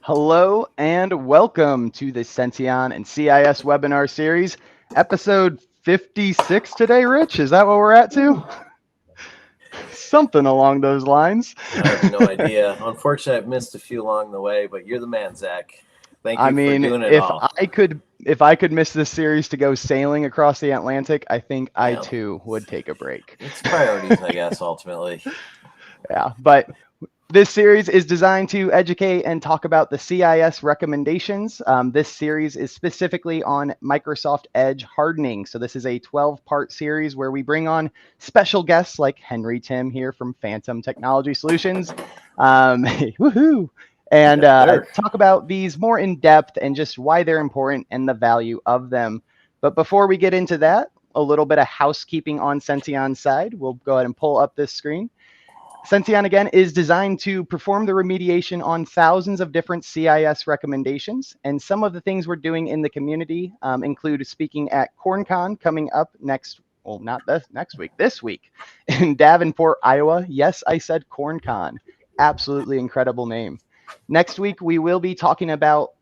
Hello and welcome to the Senteon and CIS webinar series, episode 56 today, Rich. Is that what we're at too? Something along those lines. I have no idea. Unfortunately, I've missed a few along the way, but you're the man, Zach. Thank I you for mean, doing it if all. I could miss this series to go sailing across the Atlantic, I think I Yeah, too would take a break. it's priorities, I guess, ultimately. Yeah, but this series is designed to educate and talk about the CIS recommendations. This series is specifically on Microsoft Edge hardening. So, this is a 12-part series where we bring on special guests like Henry Tim here from Phantom Technology Solutions. Woohoo! And Yes, sir. talk about these more in depth and just why they're important and the value of them. But before we get into that, a little bit of housekeeping on Senteon's side. We'll go ahead and pull up this screen. Senteon again is designed to perform the remediation on thousands of different CIS recommendations. And some of the things we're doing in the community include speaking at CornCon coming up next, well, not this next week, this week in Davenport, Iowa. Yes, I said CornCon. Absolutely incredible name. Next week, we will be talking about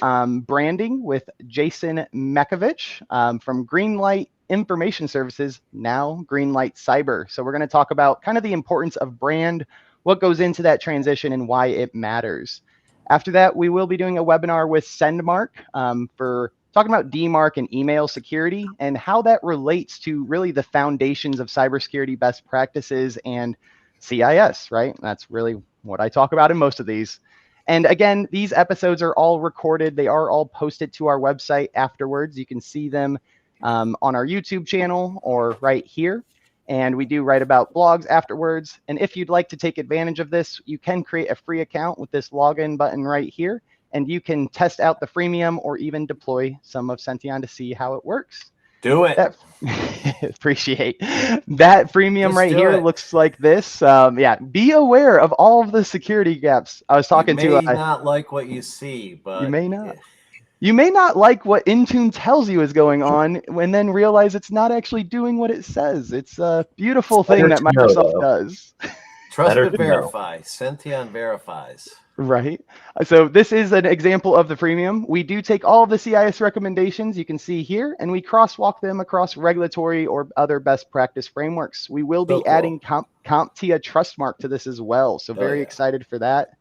branding with Jason Mekovich from Greenlight Information Services, now Greenlight Cyber. So we're going to talk about kind of the importance of brand, what goes into that transition, and why it matters. After that, we will be doing a webinar with SendMark for talking about DMARC and email security and how that relates to really the foundations of cybersecurity best practices and CIS, right? That's really what I talk about in most of these. And again, these episodes are all recorded. They are all posted to our website afterwards. You can see them on our YouTube channel or right here. And we do write about blogs afterwards. And if you'd like to take advantage of this, you can create a free account with this login button right here. And you can test out the freemium or even deploy some of Senteon to see how it works. Do it. That appreciate that freemium Just right do here it. looks like this. Yeah, be aware of all of the security gaps. I was You talking to may not like what you see, you but may not. You may not like what Intune tells you is going on and then realize it's not actually doing what it says. It's a beautiful thing Better that to know, Microsoft though. does. trust Better but to know. verify. Senteon verifies. Right. So this is an example of the freemium. We do take all of the CIS recommendations you can see here, and we crosswalk them across regulatory or other best practice frameworks. We will So be cool. adding CompTIA Trustmark to this as well. So Oh, very yeah. excited for that.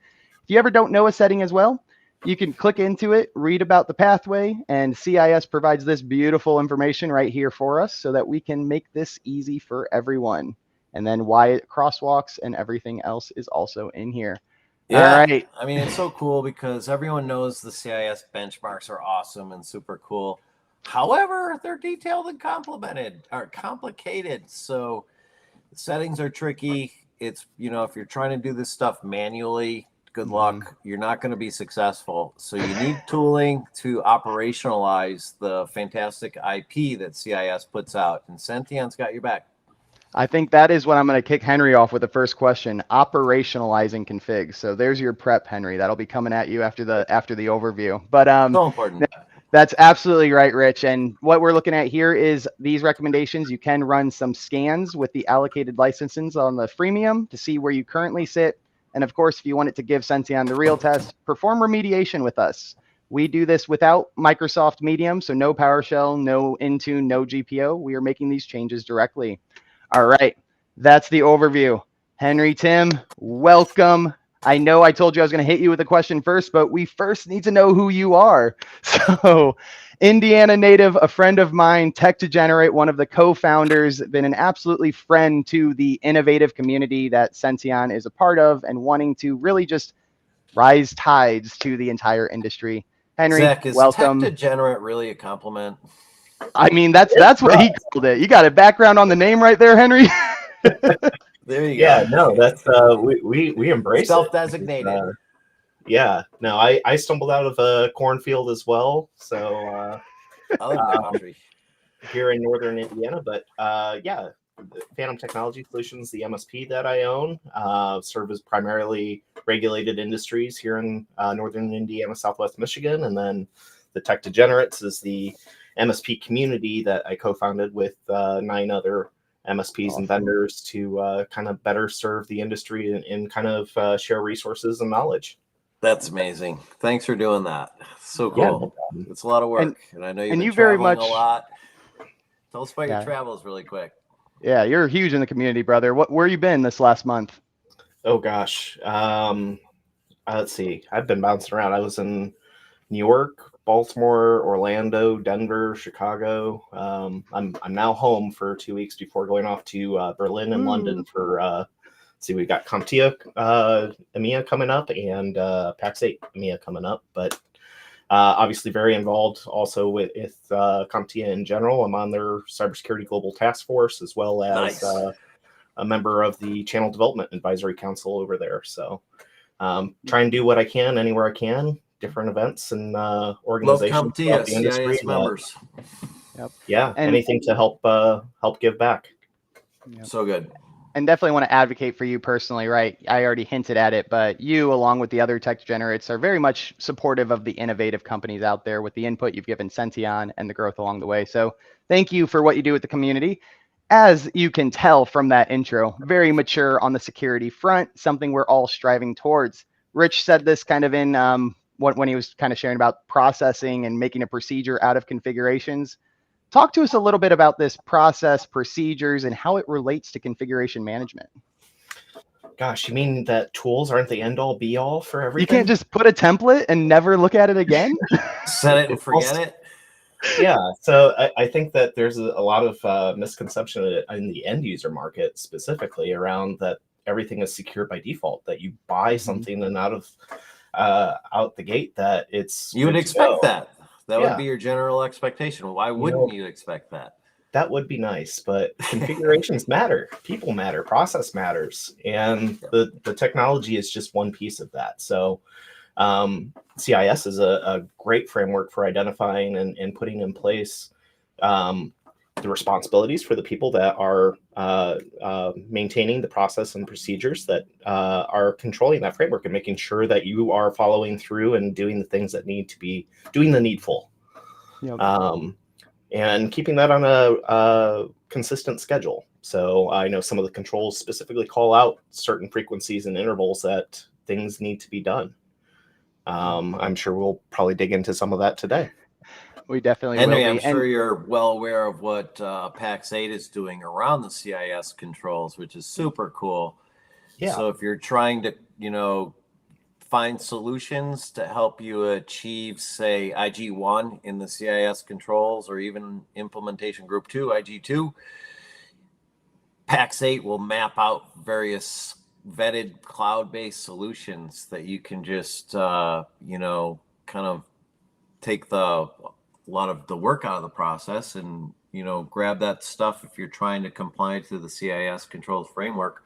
If you ever don't know a setting as well, you can click into it, read about the pathway, and CIS provides this beautiful information right here for us so that we can make this easy for everyone. And then why it crosswalks and everything else is also in here. All Yeah, right. I mean, it's so cool because everyone knows the CIS benchmarks are awesome and super cool. However, they're detailed and complicated. So settings are tricky. It's, if you're trying to do this stuff manually, good Mhm. luck. You're not going to be successful. So you need tooling to operationalize the fantastic IP that CIS puts out. And Sention's got your back. I think that is what I'm going to kick Henry off with the first question, operationalizing config. So there's your prep, Henry. That'll be coming at you after the overview. But So important. that's absolutely right, Rich. And what we're looking at here is these recommendations. You can run some scans with the allocated licenses on the freemium to see where you currently sit. And of course, if you want it to give Senteon the real test, perform remediation with us. We do this without Microsoft Medium, so no PowerShell, no Intune, no GPO. We are making these changes directly. All right, that's the overview. Henry, Tim, welcome. I know I told you I was going to hit you with a question first, but we first need to know who you are. So, Indiana native, a friend of mine, Tech to Generate, one of the co-founders, been an absolutely friend to the innovative community that Senteon is a part of and wanting to really just rise tides to the entire industry. Henry, Zach, is tech welcome. degenerate really a compliment? I mean, that's It that's what he does. called it. You got a background on the name right there, Henry. There you go. Yeah, no, that's we embrace it. Self-designated. Yeah, no, I stumbled out of a cornfield as well, so I live in the country. here in northern Indiana. But yeah, Phantom Technology Solutions, the MSP that I own, serves primarily regulated industries here in northern Indiana, Southwest Michigan, and then the Tech Degenerates is the MSP community that I co-founded with 9 other MSPs and Awesome. vendors to kind of better serve the industry and kind of share resources and knowledge. That's amazing. Thanks for doing that. So Yeah, cool. no problem. It's a lot of work, and I know you've and been you very traveling much a lot. Tell us about Yeah. your travels really quick. Yeah, you're huge in the community, brother. Where you been this last month? Oh gosh. Let's see. I've been bouncing around. I was in New York, Baltimore, Orlando, Denver, Chicago. I'm now home for 2 weeks before going off to Berlin and London for we've got CompTIA EMEA coming up and PAX 8 EMEA coming up, but obviously very involved also with CompTIA in general. I'm on their cybersecurity global task force as well as Nice. a member of the channel development advisory council over there. So try and do what I can anywhere I can, different events and organizations throughout the industry. CIS members. Yep. Yeah, And anything to help give back. Yep. So good. And definitely want to advocate for you personally, right? I already hinted at it, but you, along with the other tech degenerates, are very much supportive of the innovative companies out there with the input you've given Senteon and the growth along the way. So thank you for what you do with the community. As you can tell from that intro, very mature on the security front, something we're all striving towards. Rich said this kind of in when he was kind of sharing about processing and making a procedure out of configurations. Talk to us a little bit about this process, procedures, and how it relates to configuration management. Gosh, you mean that tools aren't the end all be all for everything? You can't just put a template and never look at it again? Set it and forget it. Yeah, so I think that there's a lot of misconception in the end user market specifically around that everything is secure by default, that you buy something and out the gate that it's You would good to expect go. that. That Yeah. would be your general expectation. Why wouldn't you expect that? That would be nice, but configurations matter, people matter, process matters, and the technology is just one piece of that. So CIS is a great framework for identifying and putting in place the responsibilities for the people that are maintaining the process and procedures that are controlling that framework and making sure that you are following through and doing the things that need to be doing the needful. Yep. And keeping that on a consistent schedule. So I know some of the controls specifically call out certain frequencies and intervals that things need to be done. I'm sure we'll probably dig into some of that today. We definitely Henry, will I'm be. sure you're well aware of what PAX 8 is doing around the CIS controls, which is super cool. Yeah. So if you're trying to, find solutions to help you achieve, say, IG1 in the CIS controls, or even implementation group 2, IG2, PAX 8 will map out various vetted cloud-based solutions that you can just, kind of take a lot of the work out of the process and, grab that stuff if you're trying to comply to the CIS controls framework.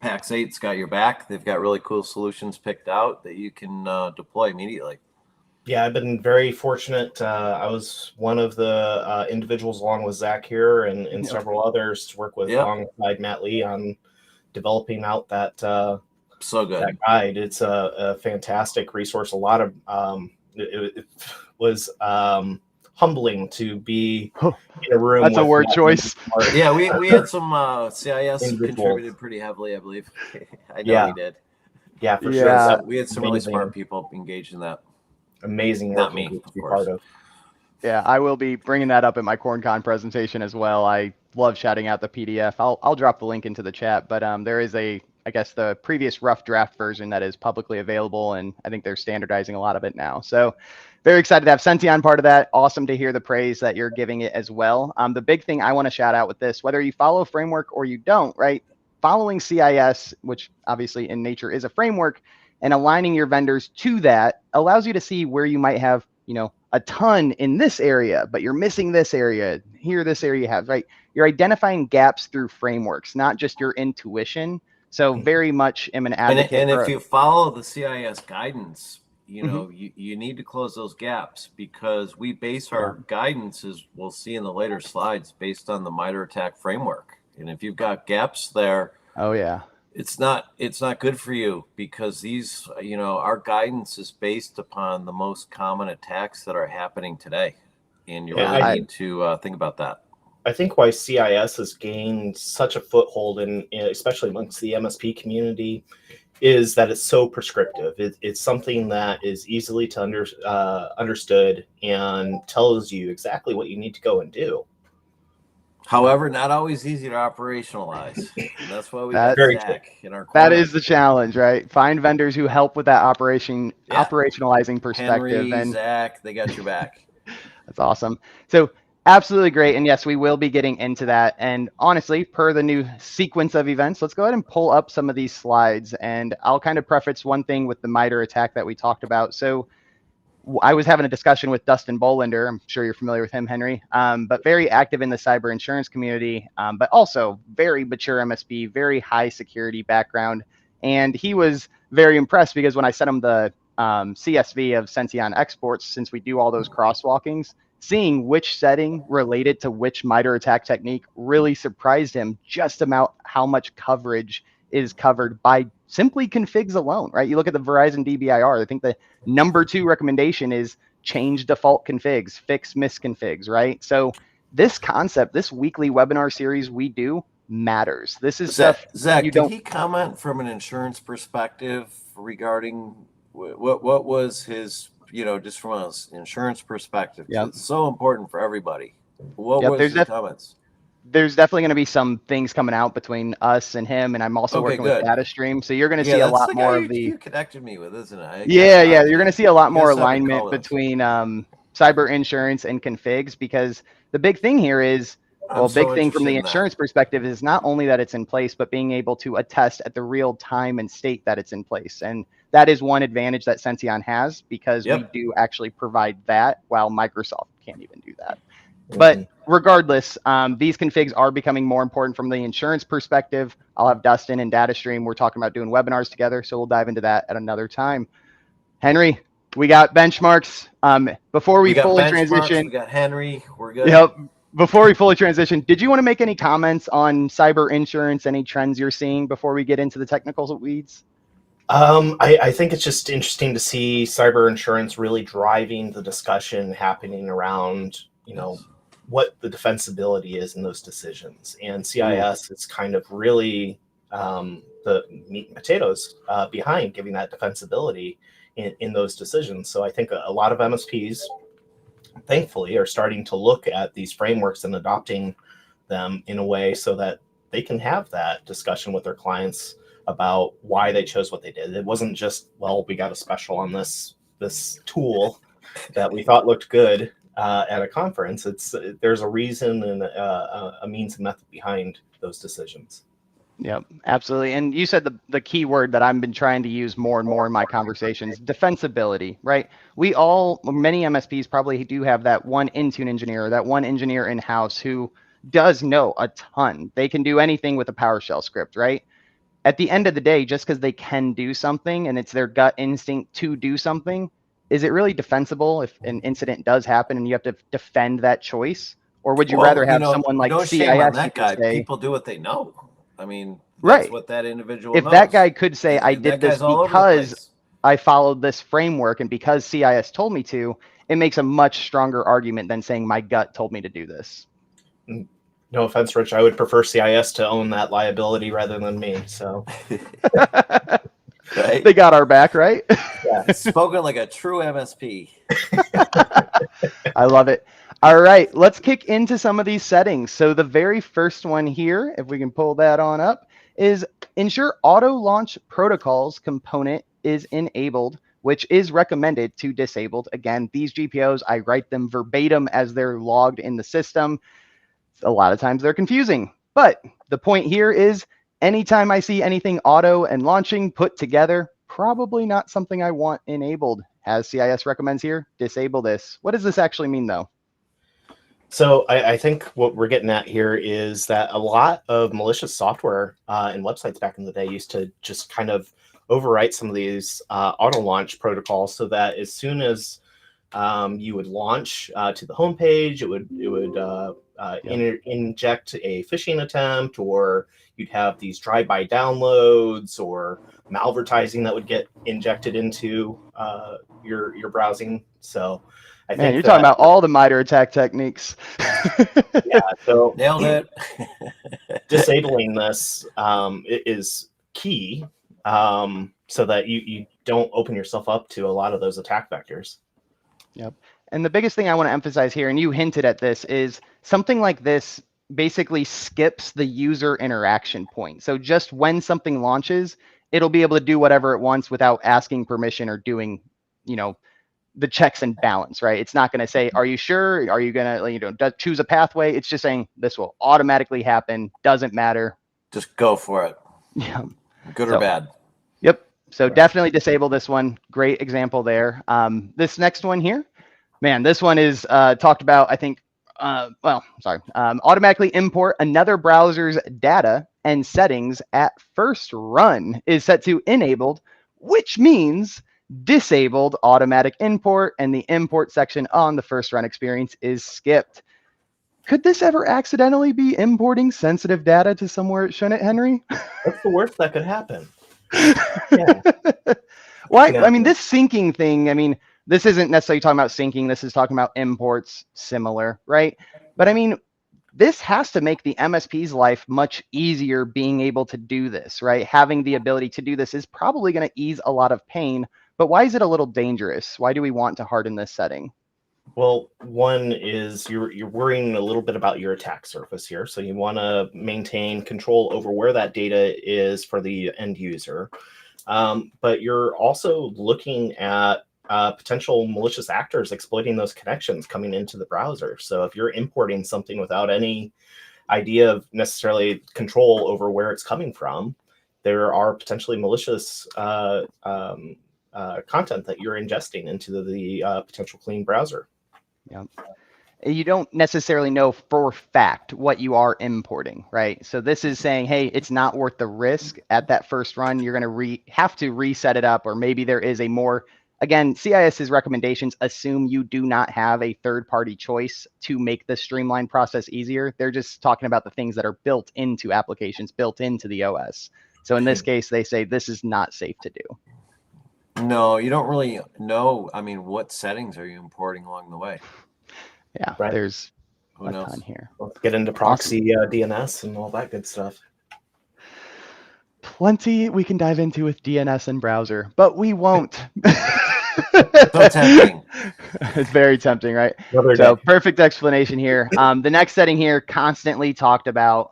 PAX 8's got your back. They've got really cool solutions picked out that you can deploy immediately. Yeah, I've been very fortunate. I was one of the individuals along with Zach here and several others to work with alongside Matt Lee on developing out that so good that guide. It's a fantastic resource. A lot of it was humbling to be in a room. That's with a word choice. Yeah, we had some CIS contributed pretty heavily, I believe. I know we did. Yeah, for sure. We had some really smart people engaged in that. Amazing Not me, of course. Part of. Yeah, I will be bringing that up at my CornCon presentation as well. I love shouting out the PDF. I'll drop the link into the chat, but there is I guess the previous rough draft version that is publicly available, and I think they're standardizing a lot of it now. So very excited to have Senteon part of that. Awesome to hear the praise that you're giving it as well. The big thing I want to shout out with this, whether you follow a framework or you don't, right? Following CIS, which obviously in nature is a framework, and aligning your vendors to that allows you to see where you might have, a ton in this area, but you're missing this area. Here, this area you have, right? You're identifying gaps through frameworks, not just your intuition. So very much am an advocate. And if you follow the CIS guidance, you need to close those gaps, because we base our guidance, as we'll see in the later slides, based on the MITRE ATT&CK framework. And if you've got gaps there, it's not good for you, because these, our guidance is based upon the most common attacks that are happening today. And you really need to think about that. I think why CIS has gained such a foothold in especially amongst the MSP community is that it's so prescriptive. It's something that is easily to understood and tells you exactly what you need to go and do. However, not always easy to operationalize. And that's why we got Very Zach in our corner. That is the challenge, right? Find vendors who help with that operationalizing perspective. Henry, And Zach, they got your back. that's awesome. So absolutely great. And yes, we will be getting into that. And honestly, per the new sequence of events, let's go ahead and pull up some of these slides. And I'll kind of preface one thing with the MITRE attack that we talked about. So I was having a discussion with Dustin Bolander. I'm sure you're familiar with him, Henry, but very active in the cyber insurance community, but also very mature MSP, very high security background. And he was very impressed because when I sent him the CSV of Senteon exports, since we do all those crosswalkings, seeing which setting related to which MITRE attack technique really surprised him just about how much coverage is covered by simply configs alone, right? You look at the Verizon DBIR, I think the number 2 recommendation is change default configs, fix misconfigs, right? So this concept, this weekly webinar series we do matters. This is stuff. Zach, did he comment from an insurance perspective regarding what was his, just from an insurance perspective? Yep. It's so important for everybody. What was his comments? There's definitely going to be some things coming out between us and him, and I'm also working with DataStream, so you're going to see a lot more of the. You connected me with, isn't it? Yeah, you're going to see a lot more alignment between cyber insurance and configs, because the big thing here is, big thing from the insurance perspective is not only that it's in place, but being able to attest at the real time and state that it's in place, and that is one advantage that Senteon has, because we do actually provide that, while Microsoft can't even do that. But regardless, these configs are becoming more important from the insurance perspective. I'll have Dustin and DataStream. We're talking about doing webinars together, so we'll dive into that at another time. Henry, we got benchmarks. Before we fully transition, we got Henry. We're good. Yep. Before we fully transition, did you want to make any comments on cyber insurance? Any trends you're seeing before we get into the technical weeds? I think it's just interesting to see cyber insurance really driving the discussion happening around, what the defensibility is in those decisions. And CIS is kind of really the meat and potatoes behind giving that defensibility in those decisions. So I think a lot of MSPs, thankfully, are starting to look at these frameworks and adopting them in a way so that they can have that discussion with their clients about why they chose what they did. It wasn't just, we got a special on this tool that we thought looked good at a conference. There's a reason and a means and method behind those decisions. Yep, absolutely. And you said the key word that I've been trying to use more and more in my conversations, defensibility, right? Many MSPs probably do have that one Intune engineer, or that one engineer in-house who does know a ton. They can do anything with a PowerShell script, right? At the end of the day, just because they can do something and it's their gut instinct to do something, is it really defensible if an incident does happen and you have to defend that choice? Or would you rather have someone like CIS? Shame on that guy. People do what they know. I mean, that's what that individual knows. If that guy could say, I did this because I followed this framework and because CIS told me to, it makes a much stronger argument than saying my gut told me to do this. No offense, Rich. I would prefer CIS to own that liability rather than me. So right? They got our back, right? Yeah. Spoken like a true MSP. I love it. All right, let's kick into some of these settings. So the very first one here, if we can pull that on up, is ensure auto launch protocols component is enabled, which is recommended to disabled. Again, these GPOs, I write them verbatim as they're logged in the system. A lot of times they're confusing, but the point here is anytime I see anything auto and launching put together, probably not something I want enabled. As CIS recommends here, disable this. What does this actually mean though? So I think what we're getting at here is that a lot of malicious software and websites back in the day used to just kind of overwrite some of these auto launch protocols so that as soon as you would launch to the homepage, it would inject a phishing attempt, or you'd have these drive-by downloads or malvertising that would get injected into your browsing. So I think you're talking about all the MITRE attack techniques. Yeah, so nailed it. Disabling this is key so that you don't open yourself up to a lot of those attack vectors. Yep. And the biggest thing I want to emphasize here, and you hinted at this, is something like this basically skips the user interaction point. So just when something launches, it'll be able to do whatever it wants without asking permission or doing, the checks and balance, right? It's not going to say, are you sure? Are you going to, choose a pathway? It's just saying this will automatically happen. Doesn't matter. Just go for it. Yeah. Good or bad. Yep. So definitely disable this one. Great example there. This next one here, man, this one is talked about, I think, automatically import another browser's data and settings at first run is set to enabled, which means disabled automatic import, and the import section on the first run experience is skipped. Could this ever accidentally be importing sensitive data to somewhere it shouldn't, Henry? That's the worst that could happen. Yeah. Why? Yeah. I mean, this syncing thing, I mean, this isn't necessarily talking about syncing. This is talking about imports, similar, right? But I mean, this has to make the MSP's life much easier being able to do this, right? Having the ability to do this is probably going to ease a lot of pain. But why is it a little dangerous? Why do we want to harden this setting? Well, one is you're worrying a little bit about your attack surface here. So you want to maintain control over where that data is for the end user. But you're also looking at potential malicious actors exploiting those connections coming into the browser. So if you're importing something without any idea of necessarily control over where it's coming from, there are potentially malicious content that you're ingesting into the potential clean browser. Yeah. You don't necessarily know for fact what you are importing, right? So this is saying, hey, it's not worth the risk at that first run. You're going to have to reset it up, or maybe there is a more, again, CIS's recommendations assume you do not have a third-party choice to make the streamlined process easier. They're just talking about the things that are built into applications, built into the OS. So in this case, they say this is not safe to do. No, you don't really know. I mean, what settings are you importing along the way? Yeah, right. There's Who a knows? ton here. Let's get into proxy DNS and all that good stuff. Plenty we can dive into with DNS and browser, but we won't. So tempting. It's very tempting, right? Perfect explanation here. The next setting here, constantly talked about,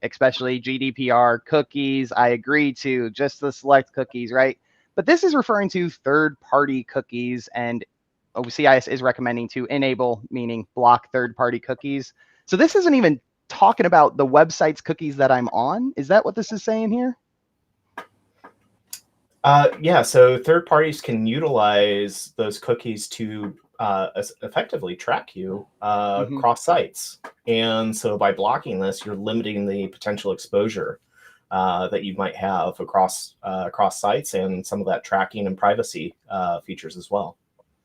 especially GDPR, cookies. I agree to just the select cookies, right? But this is referring to third-party cookies, and CIS is recommending to enable, meaning block third-party cookies. So this isn't even talking about the website's cookies that I'm on. Is that what this is saying here? Yeah, so third parties can utilize those cookies to effectively track you across sites. And so by blocking this, you're limiting the potential exposure that you might have across sites, and some of that tracking and privacy features as well.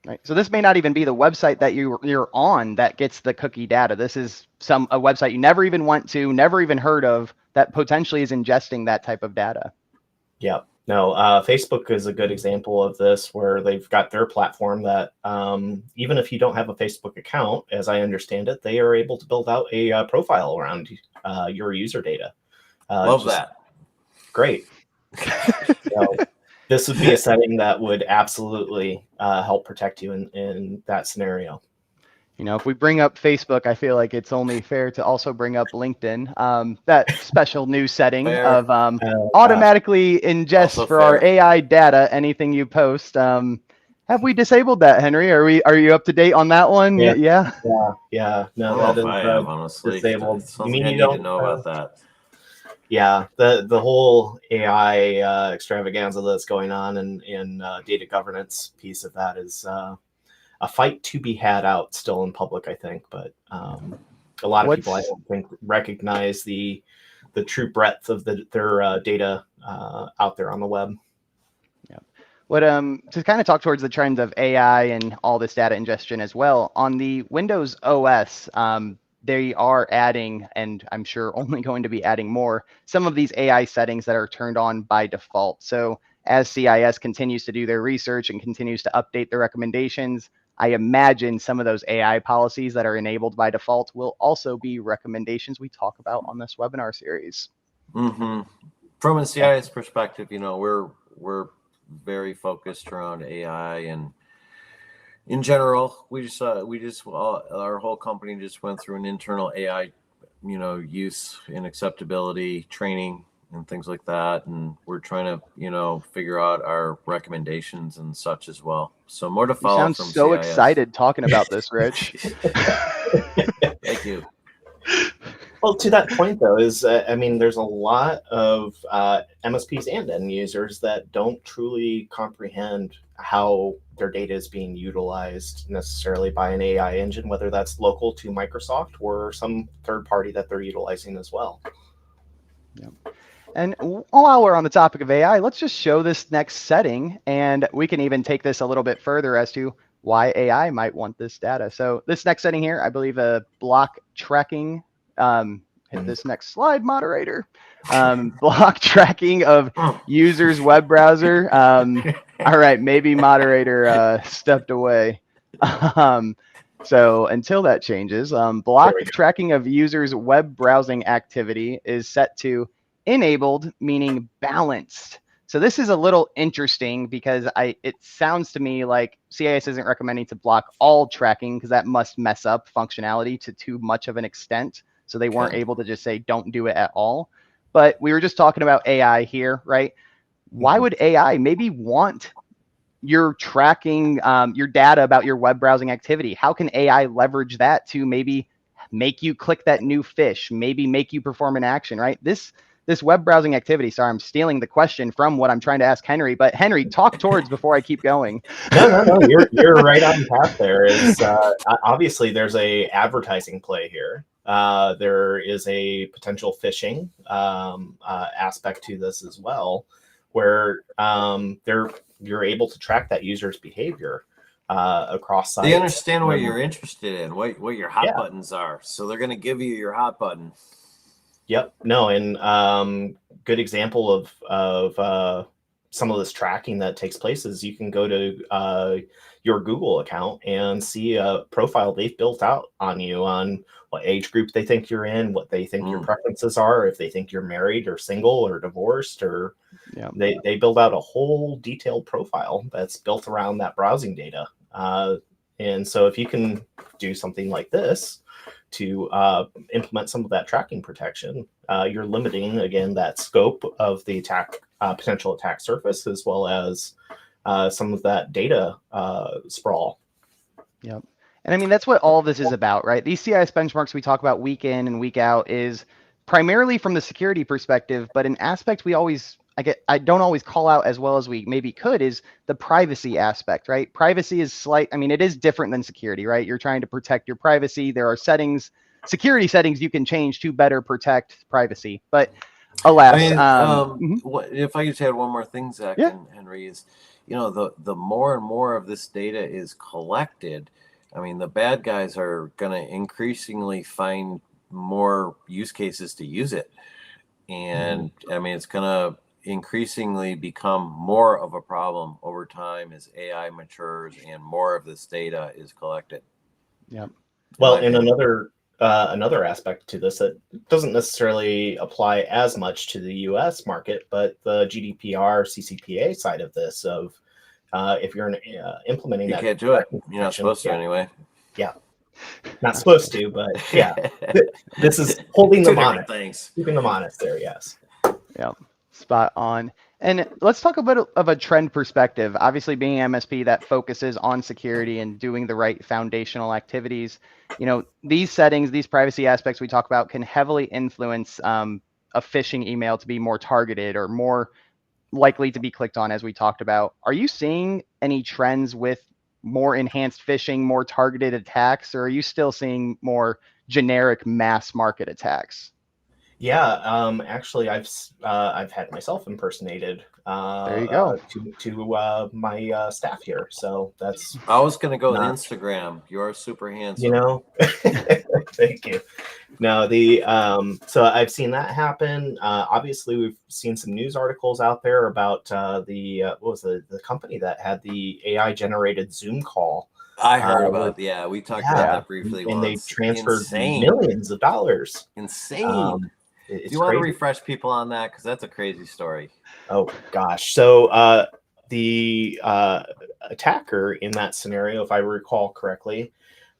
Right. So this may not even be the website that you're on that gets the cookie data. This is a website you never even went to, never even heard of, that potentially is ingesting that type of data. Yeah. No, Facebook is a good example of this, where they've got their platform that even if you don't have a Facebook account, as I understand it, they are able to build out a profile around your user data. Love that. Great. So, this would be a setting that would absolutely help protect you in that scenario. You know, if we bring up Facebook, I feel like it's only fair to also bring up LinkedIn. That special new setting of automatically ingest for our AI data anything you post. Have we disabled that, Henry? Are you up to date on that one? Yeah. No, that is I have, honestly disabled. You mean you need to know about that? Yeah, the whole AI extravaganza that's going on in data governance piece of that is a fight to be had out still in public, I think. But a lot of people, I don't think, recognize the true breadth of their data out there on the web. Yeah. What to kind of talk towards the trends of AI and all this data ingestion as well, on the Windows OS, they are adding, and I'm sure only going to be adding more, some of these AI settings that are turned on by default. So as CIS continues to do their research and continues to update their recommendations, I imagine some of those AI policies that are enabled by default will also be recommendations we talk about on this webinar series. Mm-hmm. From a CIS perspective, we're very focused around AI, and in general, our whole company just went through an internal AI, use and acceptability training and things like that, and we're trying to, figure out our recommendations and such as well. So more to You follow sound from so CIS. excited talking about this, Rich. Thank you. Well, to that point, though, there's a lot of MSPs and end users that don't truly comprehend how their data is being utilized necessarily by an AI engine, whether that's local to Microsoft or some third party that they're utilizing as well. Yep. And while we're on the topic of AI, let's just show this next setting, and we can even take this a little bit further as to why AI might want this data. So this next setting here, I believe a block tracking, hit this next slide, moderator, block tracking of users' web browser. All right, maybe moderator stepped away. So until that changes, block tracking of users' web browsing activity is set to enabled, meaning balanced. So this is a little interesting because it sounds to me like CIS isn't recommending to block all tracking because that must mess up functionality to too much of an extent. So they weren't able to just say don't do it at all. But we were just talking about AI here, right? Why would AI maybe want your tracking your data about your web browsing activity? How can AI leverage that to maybe make you click that new fish, maybe make you perform an action, right? This web browsing activity, sorry, I'm stealing the question from what I'm trying to ask Henry, but Henry, talk towards before I keep going. No, you're right on path there. Obviously there's a advertising play here. There is a potential phishing aspect to this as well, where you're able to track that user's behavior across sites. They understand what you're interested in, what your hot buttons are, so they're going to give you your hot button. Yep. No, and good example of some of this tracking that takes place is you can go to your Google account and see a profile they've built out on you on what age group they think you're in, what they think your preferences are, if they think you're married or single or divorced, or they build out a whole detailed profile that's built around that browsing data. And so if you can do something like this to implement some of that tracking protection, you're limiting, again, that scope of the potential attack surface, as well as some of that data sprawl. Yep. And I mean, that's what all of this is about, right? These CIS benchmarks we talk about week in and week out is primarily from the security perspective, but an aspect I don't always call out as well as we maybe could is the privacy aspect, right? Privacy is it is different than security, right? You're trying to protect your privacy. There are security settings you can change to better protect privacy. But alas, if I just add one more thing, Zach and Henry, is the more and more of this data is collected, the bad guys are going to increasingly find more use cases to use it, and it's going to increasingly become more of a problem over time as AI matures and more of this data is collected. Yep. Well, and another aspect to this that doesn't necessarily apply as much to the U.S. market, but the GDPR CCPA side of this, of if you're implementing that, you can't do it. You're not supposed to anyway. Yeah, not supposed to, but yeah, this is holding them honest, keeping them honest there. Yes. Yeah, spot on. And let's talk a bit of a trend perspective. Obviously, being an MSP that focuses on security and doing the right foundational activities, these settings, these privacy aspects we talk about can heavily influence a phishing email to be more targeted or more likely to be clicked on, as we talked about. Are you seeing any trends with more enhanced phishing, more targeted attacks, or are you still seeing more generic mass market attacks? Yeah, actually, I've had myself impersonated. There you go. To my staff here, so that's. I was gonna go with Instagram. You're super handsome. Thank you. No, so I've seen that happen. Obviously, we've seen some news articles out there about what was the company that had the AI generated Zoom call. I heard about we talked about that briefly. And they transferred millions of dollars. Insane. Do you want to refresh people on that? Because that's a crazy story. Oh, gosh. So the attacker in that scenario, if I recall correctly,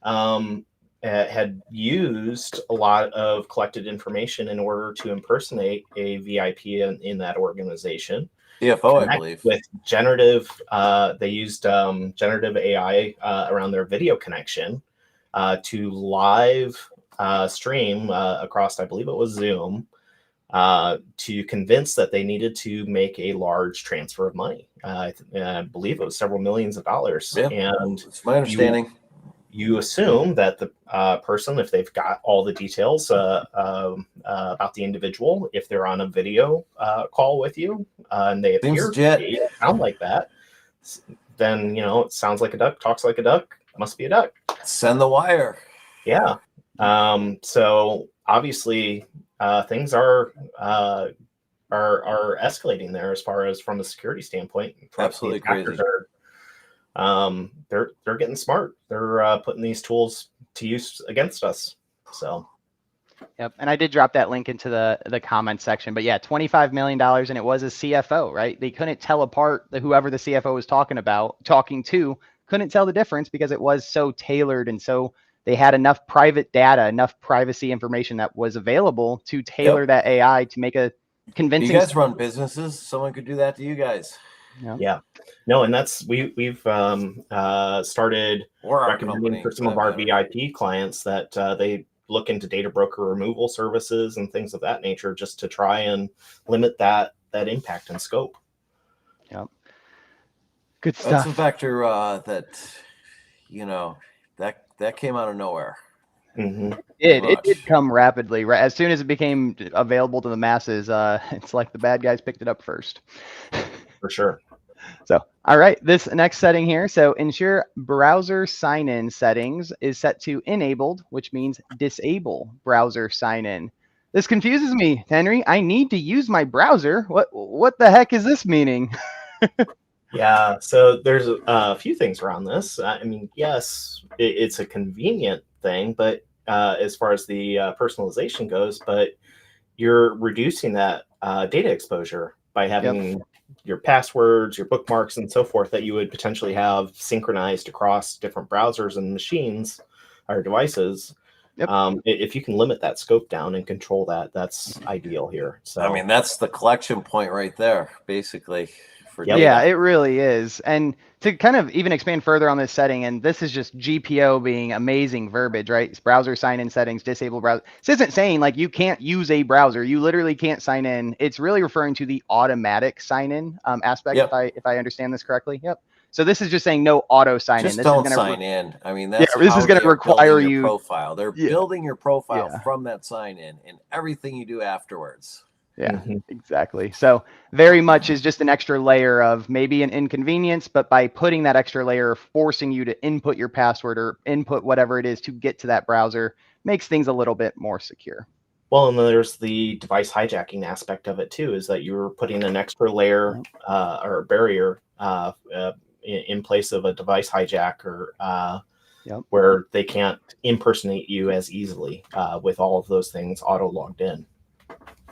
had used a lot of collected information in order to impersonate a VIP in that organization. CFO, I believe. With generative, they used generative AI around their video connection to live stream across, I believe it was Zoom, to convince that they needed to make a large transfer of money. I believe it was several millions of dollars. Yeah, and it's my understanding. You assume that the person, if they've got all the details about the individual, if they're on a video call with you and they appear to sound like that, then it sounds like a duck, talks like a duck, must be a duck. Send the wire. Yeah. So obviously things are escalating there as far as from a security standpoint. Absolutely crazy. They're getting smart. They're putting these tools to use against us. So, yep. And I did drop that link into the comment section. But yeah, $25 million, and it was a CFO, right? They couldn't tell apart whoever the CFO was talking to, couldn't tell the difference because it was so tailored, and so they had enough private data, enough privacy information that was available to tailor that AI to make a convincing. You guys run businesses. Someone could do that to you guys. Yeah. No, and that's we've started recommending for some of our VIP clients that they look into data broker removal services and things of that nature, just to try and limit that impact and scope. Yep. Good stuff. That's a vector that that came out of nowhere. Mm-hmm. It did come rapidly, right? As soon as it became available to the masses, it's like the bad guys picked it up first. For sure. So, all right, this next setting here. So ensure browser sign-in settings is set to enabled, which means disable browser sign-in. This confuses me, Henry. I need to use my browser. What the heck is this meaning? Yeah, so there's a few things around this. I mean, yes, it's a convenient thing, but as far as the personalization goes, but you're reducing that data exposure by having your passwords, your bookmarks, and so forth that you would potentially have synchronized across different browsers and machines or devices. If you can limit that scope down and control that, that's ideal here. So I mean, that's the collection point right there, basically. Yeah, it really is. And to kind of even expand further on this setting, and this is just GPO being amazing verbiage, right? It's browser sign-in settings, disable browser. This isn't saying like you can't use a browser. You literally can't sign in. It's really referring to the automatic sign-in aspect, if I understand this correctly. Yep. So this is just saying no auto sign-in. Just don't sign in. I mean, that's this is going to require you profile. They're building your profile from that sign-in and everything you do afterwards. Yeah, exactly. So very much is just an extra layer of maybe an inconvenience, but by putting that extra layer, forcing you to input your password or input whatever it is to get to that browser makes things a little bit more secure. Well, and then there's the device hijacking aspect of it too, is that you're putting an extra layer or barrier in place of a device hijack or where they can't impersonate you as easily with all of those things auto logged in.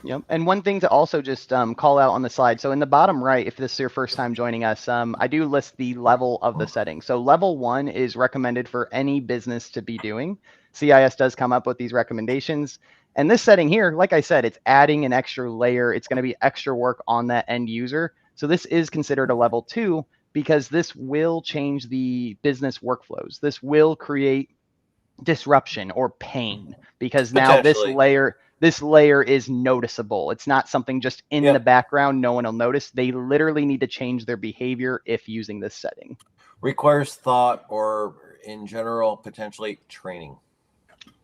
Yep. And one thing to also just call out on the slide. So in the bottom right, if this is your first time joining us, I do list the level of the setting. So level 1 is recommended for any business to be doing. CIS does come up with these recommendations. And this setting here, like I said, it's adding an extra layer. It's going to be extra work on that end user. So this is considered a level 2 because this will change the business workflows. This will create disruption or pain because now this layer is noticeable. It's not something just in the background no one will notice. They literally need to change their behavior if using this setting. Requires thought or in general potentially training.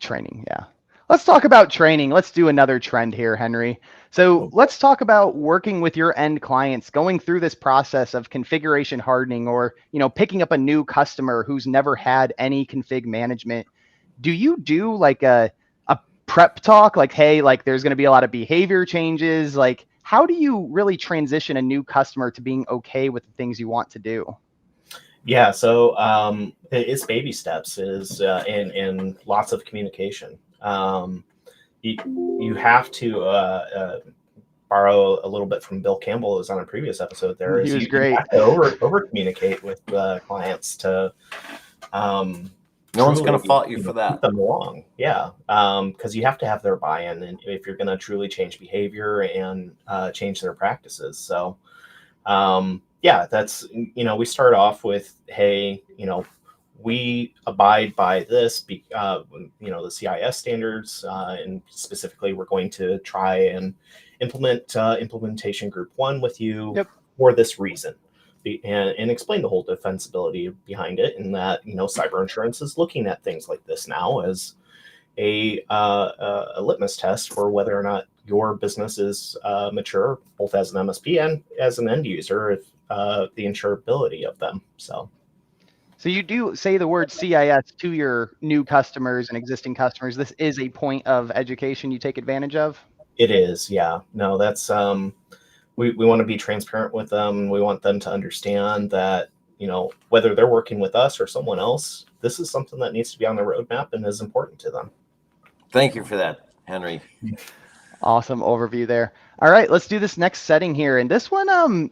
Yeah. Let's talk about training. Let's do another trend here, Henry. So let's talk about working with your end clients, going through this process of configuration hardening or, picking up a new customer who's never had any config management. Do you do like a prep talk, like, hey, like there's going to be a lot of behavior changes? Like, how do you really transition a new customer to being okay with the things you want to do? Yeah, so it's baby steps, and lots of communication. you have to borrow a little bit from Bill Campbell, who was on a previous episode. There He is was you great. have to over communicate with clients to no one's going to fault you for that. Keep them along, yeah, because you have to have their buy-in, and if you're going to truly change behavior and change their practices. So, yeah, that's we start off with, hey, we abide by this, the CIS standards, and specifically, we're going to try and implement implementation group 1 with you for this reason. And explain the whole defensibility behind it, and that cyber insurance is looking at things like this now as a litmus test for whether or not your business is mature, both as an MSP and as an end user, if the insurability of them. So you do say the word CIS to your new customers and existing customers. This is a point of education you take advantage of? It is, yeah. No, that's we want to be transparent with them. We want them to understand that, whether they're working with us or someone else, this is something that needs to be on the roadmap and is important to them. Thank you for that, Henry. Awesome overview there. All right, let's do this next setting here. And this one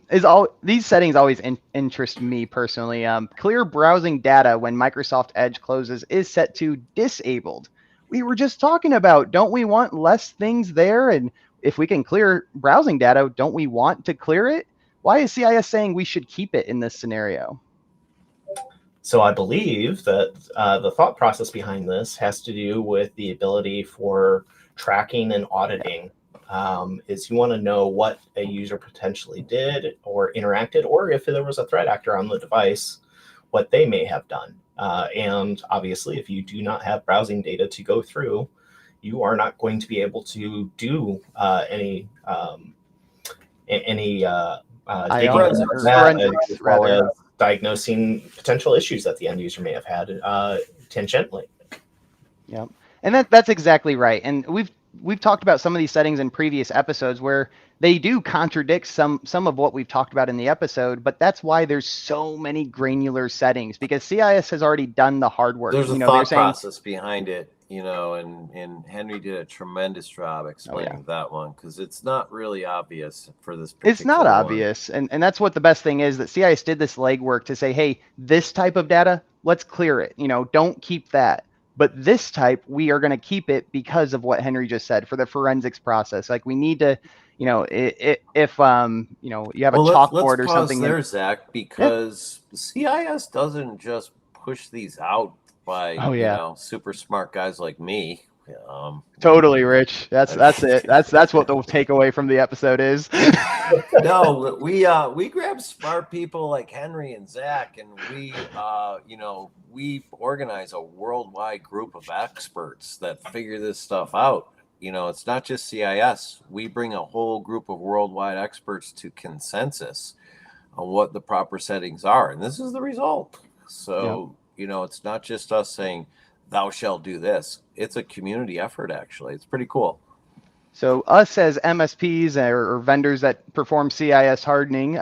these settings always interest me personally. Clear browsing data when Microsoft Edge closes is set to disabled. We were just talking about, don't we want less things there? And if we can clear browsing data, don't we want to clear it? Why is CIS saying we should keep it in this scenario? So I believe that the thought process behind this has to do with the ability for tracking and auditing. Is you want to know what a user potentially did or interacted, or if there was a threat actor on the device, what they may have done. And obviously, if you do not have browsing data to go through, you are not going to be able to do any forensics, as well as diagnosing potential issues that the end user may have had tangentially. Yep, and that's exactly right. And we've talked about some of these settings in previous episodes where they do contradict some of what we've talked about in the episode, but that's why there's so many granular settings, because CIS has already done the hard work. There's a thought process behind it, and Henry did a tremendous job explaining that one, because it's not really obvious for this particular It's not obvious, and that's what the best thing is, that CIS did this legwork to say, hey, this type of data, let's clear it. Don't keep that. But this type, we are going to keep it because of what Henry just said for the forensics process. Like, we need to, if you have a chalkboard or something. Let's pause there, Zach, because CIS doesn't just push these out by super smart guys like me. Totally, Rich. That's it. That's what the takeaway from the episode is. No, we grab smart people like Henry and Zach, and we organize a worldwide group of experts that figure this stuff out. It's not just CIS. We bring a whole group of worldwide experts to consensus on what the proper settings are, and this is the result. So, it's not just us saying, thou shalt do this. It's a community effort, actually. It's pretty cool. So us as MSPs or vendors that perform CIS hardening,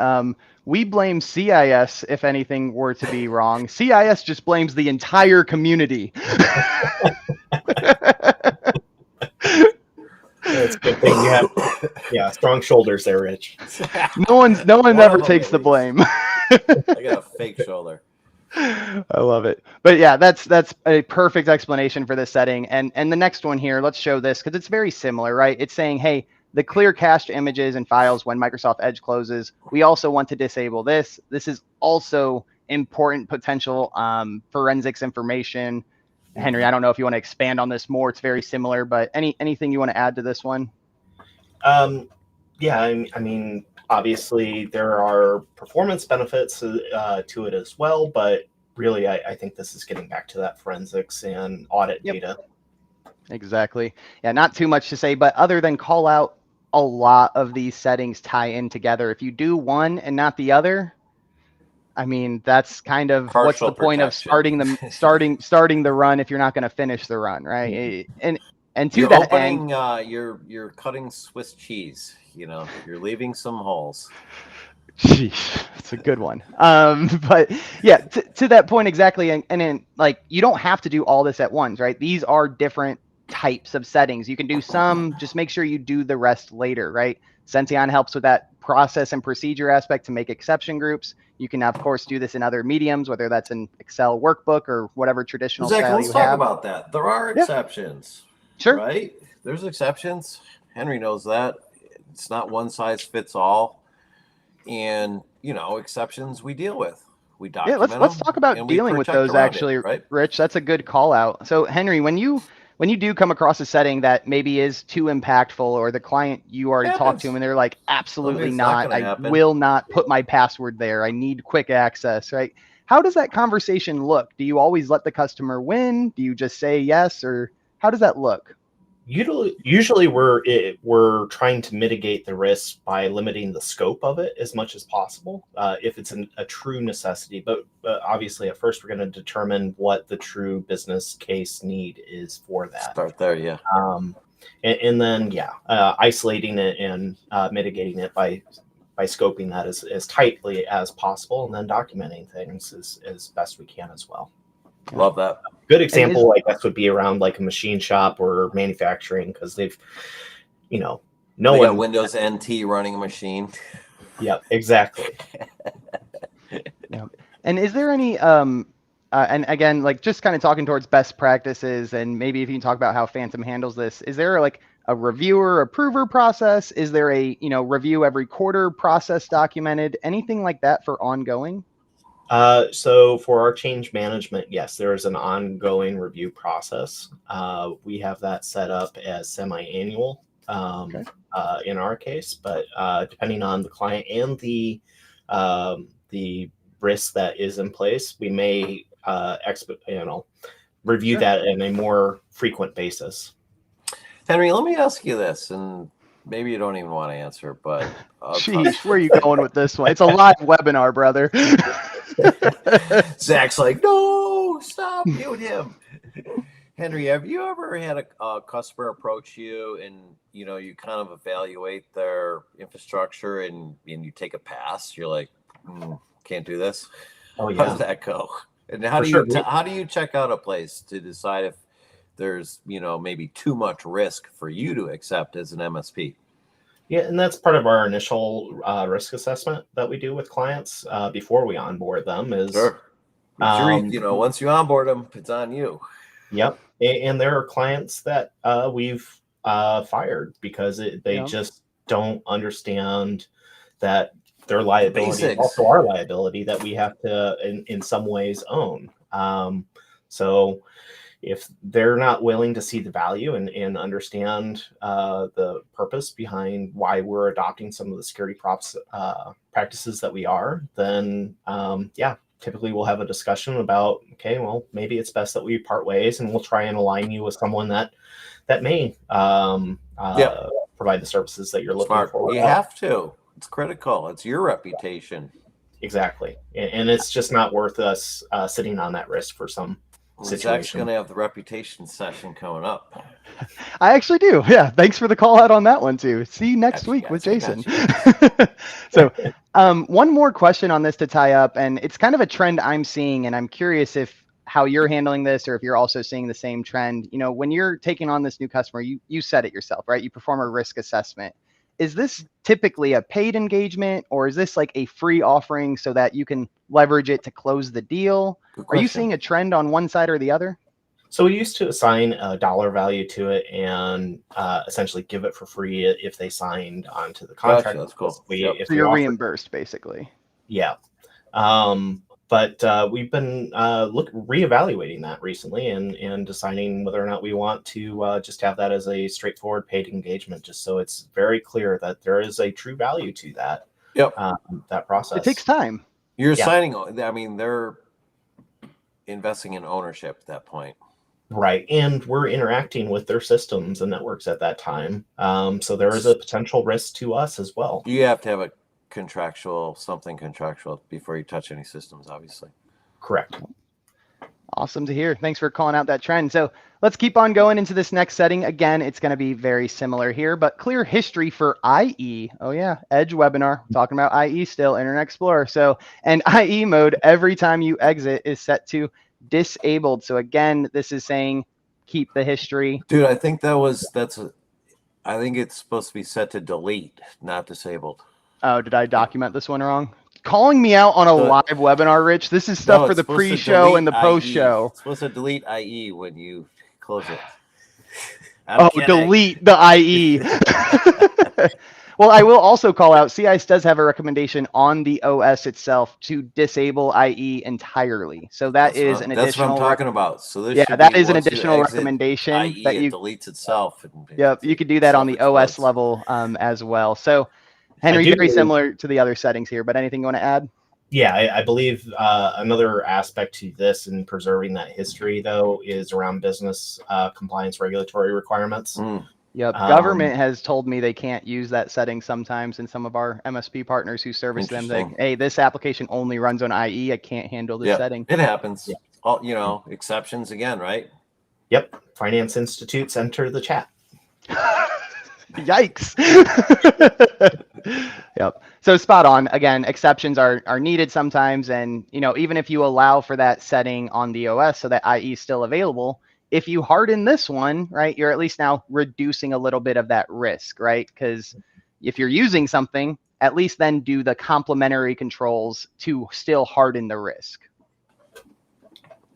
we blame CIS if anything were to be wrong. CIS just blames the entire community. It's a good thing you have strong shoulders there, Rich. No one ever takes the blame. I got a fake shoulder. I love it. But yeah, that's a perfect explanation for this setting. And the next one here, let's show this because it's very similar, right? It's saying, hey, the clear cached images and files when Microsoft Edge closes. We also want to disable this. This is also important potential forensics information. Henry, I don't know if you want to expand on this more. It's very similar, but anything you want to add to this one? Yeah, I mean, obviously, there are performance benefits to it as well, but really, I think this is getting back to that forensics and audit data. Exactly. Yeah, not too much to say, but other than call out, a lot of these settings tie in together. If you do one and not the other, I mean, that's kind of what's the point of starting the run if you're not going to finish the run, right? And to that end, you're cutting Swiss cheese. You're leaving some holes. Sheesh, that's a good one. But yeah, to that point exactly, and then like you don't have to do all this at once, right? These are different types of settings. You can do some, just make sure you do the rest later, right? Senteon helps with that process and procedure aspect to make exception groups. You can, of course, do this in other mediums, whether that's an Excel workbook or whatever traditional Zach, style let's you talk have. about that. There are exceptions, Sure. right? There's exceptions. Henry knows that. It's not one size fits all. And, you know, exceptions we deal with. We document let's talk about dealing with those actually, right? Rich. That's a good call out. So Henry, when you do come across a setting that maybe is too impactful, or the client you already talked to them and they're like, absolutely not, I will not put my password there, I need quick access, right? How does that conversation look? Do you always let the customer win? Do you just say yes, or how does that look? Usually we're trying to mitigate the risk by limiting the scope of it as much as possible, if it's a true necessity. But obviously, at first, we're going to determine what the true business case need is for that. Start there, yeah. And then, isolating it and mitigating it by scoping that as tightly as possible, and then documenting things as best we can as well. Love that. Good example, I guess, would be around like a machine shop or manufacturing, because they've, they got Windows NT running a machine. Yep, exactly. Yeah. And is there any and again, like just kind of talking towards best practices, and maybe if you can talk about how Phantom handles this, is there like a reviewer approver process? Is there a review every quarter process documented? Anything like that for ongoing? So for our change management, yes, there is an ongoing review process. We have that set up as semi-annual in our case, but depending on the client and the risk that is in place, we may review that in a more frequent basis. Henry, let me ask you this, and maybe you don't even want to answer, but Jeez, where are you going with this one? It's a live webinar, brother. Zach's like, no, stop, mute him. Henry, have you ever had a customer approach you and you kind of evaluate their infrastructure and you take a pass? You're like, can't do this. Oh yeah. How does that go? And how do you check out a place to decide if there's maybe too much risk for you to accept as an MSP? Yeah, and that's part of our initial risk assessment that we do with clients before we onboard them. Once you onboard them, it's on you. Yep, and there are clients that we've fired because they just don't understand that their liability is also our liability that we have to, in some ways, own. So if they're not willing to see the value and understand the purpose behind why we're adopting some of the security practices that we are, then typically we'll have a discussion about, okay, well, maybe it's best that we part ways, and we'll try and align you with someone that may provide the services that you're looking for. You have to. It's critical. It's your reputation. Exactly. And it's just not worth us sitting on that risk for some situation. Zach's going to have the reputation session coming up. I actually do. Yeah. Thanks for the call out on that one too. See you next week with Jason. So one more question on this to tie up, and it's kind of a trend I'm seeing, and I'm curious how you're handling this, or if you're also seeing the same trend. When you're taking on this new customer, you said it yourself, right? You perform a risk assessment. Is this typically a paid engagement, or is this like a free offering so that you can leverage it to close the deal? Are you seeing a trend on one side or the other? So we used to assign a dollar value to it and essentially give it for free if they signed onto the contract. Gotcha, that's cool. So you're reimbursed, basically. Yeah. But we've been reevaluating that recently and deciding whether or not we want to just have that as a straightforward paid engagement, just so it's very clear that there is a true value to that. Yep. That process. It takes time. You're signing. I mean, they're investing in ownership at that point. Right. And we're interacting with their systems and networks at that time. So there is a potential risk to us as well. You have to have a something contractual before you touch any systems, obviously. Correct. Awesome to hear. Thanks for calling out that trend. So let's keep on going into this next setting. Again, it's going to be very similar here, but clear history for IE. Oh yeah, Edge webinar. Talking about IE still, Internet Explorer. So, and IE mode every time you exit is set to disabled. So again, this is saying keep the history. Dude, I think I think it's supposed to be set to delete, not disabled. Oh, did I document this one wrong? Calling me out on a live webinar, Rich. This is stuff for the pre-show and the post-show. It's supposed to delete IE when you close it. Delete the IE. Well, I will also call out, CIS does have a recommendation on the OS itself to disable IE entirely. So that's an additional. That's what I'm talking about. So that is an additional recommendation IE, that it deletes itself. Yep, you could do that on the OS level as well. So, Henry, very similar to the other settings here, but anything you want to add? Yeah, I believe another aspect to this and preserving that history, though, is around business compliance regulatory requirements. Yep, government has told me they can't use that setting sometimes, and some of our MSP partners who service them, hey, this application only runs on IE. I can't handle this setting. It happens. Yeah. All, exceptions again, right? Yep. Finance institutes enter the chat. Yikes. Yep. So spot on. Again, exceptions are needed sometimes, and even if you allow for that setting on the OS so that IE is still available, if you harden this one, right, you're at least now reducing a little bit of that risk, right? Because if you're using something, at least then do the complementary controls to still harden the risk.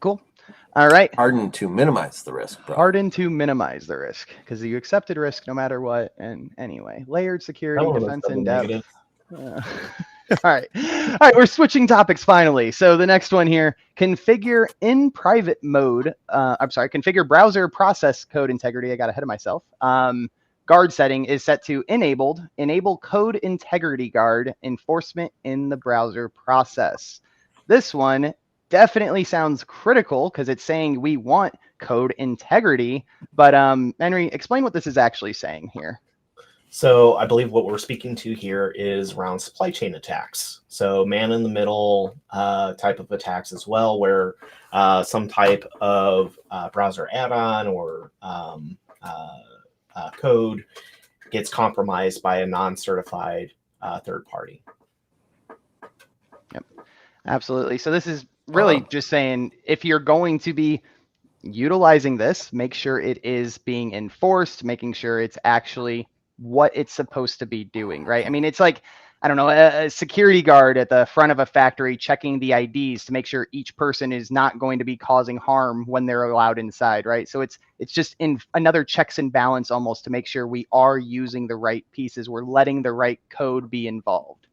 Cool. All right. Harden to minimize the risk, bro. Harden to minimize the risk, because you accepted risk no matter what. And anyway, layered security, defense in depth. All right. We're switching topics finally. So the next one here, configure in private mode. Configure browser process code integrity. I got ahead of myself. Guard setting is set to enabled. Enable code integrity guard enforcement in the browser process. This one definitely sounds critical because it's saying we want code integrity. But Henry, explain what this is actually saying here. So I believe what we're speaking to here is around supply chain attacks. So man-in-the-middle type of attacks as well, where some type of browser add-on or code gets compromised by a non-certified third party. Yep, absolutely. So this is really just saying if you're going to be utilizing this, make sure it is being enforced, making sure it's actually what it's supposed to be doing, right? I mean, it's like, I don't know, a security guard at the front of a factory checking the IDs to make sure each person is not going to be causing harm when they're allowed inside, right? So it's just in another checks and balance almost to make sure we are using the right pieces. We're letting the right code be involved.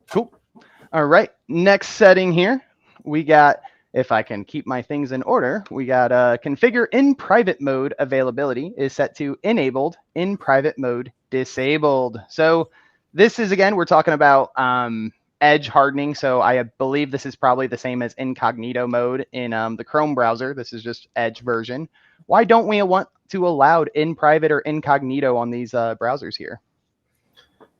Cool. All right, next setting here, we got, if I can keep my things in order, we got configure in private mode availability is set to enabled, in private mode disabled. So this is, again, we're talking about edge hardening. So I believe this is probably the same as incognito mode in the Chrome browser. This is just Edge version. Why don't we want to allow in private or incognito on these browsers here?